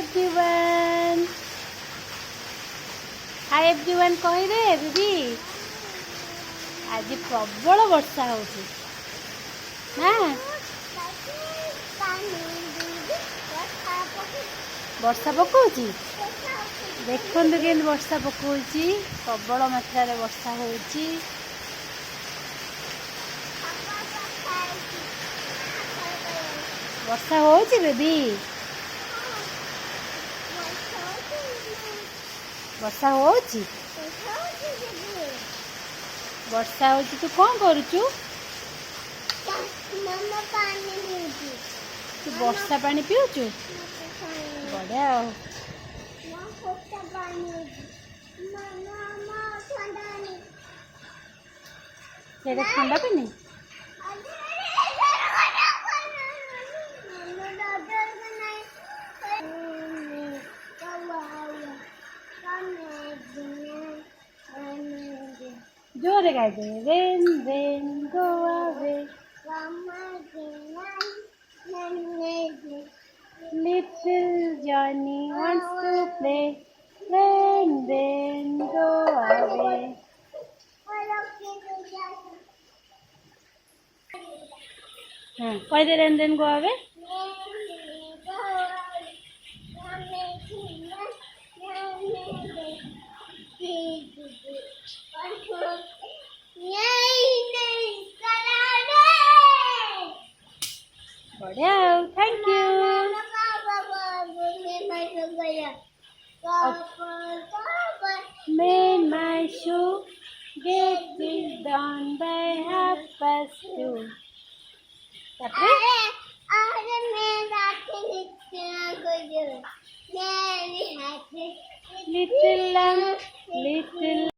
everyone. Hi everyone କହିରେ ଦିଦି ଆଜି ପ୍ରବଳ ବର୍ଷା ହଉଛି ନା ବର୍ଷା ପକଉଛି ଦେଖନ୍ତୁ କେମିତି ବର୍ଷା ପକଉଛି ପ୍ରବଳ ମାତ୍ରାରେ ବର୍ଷା ହଉଛି ବର୍ଷା ହଉଛି ବେବି ବର୍ଷା ହଉଛି ବର୍ଷା ହଉଛି ତୁ କ'ଣ କରୁଛୁ ତୁ ବର୍ଷା ପାଣି ପିଉଛୁ ବଢ଼ିଆ ଆଉ ସେଇଟା ଥଣ୍ଡା ପାଣି जोरे गाइदे rain rain go away little Johnny wants to play rain rain go away हाँ कह दे रेन रेन गो अवे बढ़िया thank you Made my shoe get it done by 2:30 little lamb little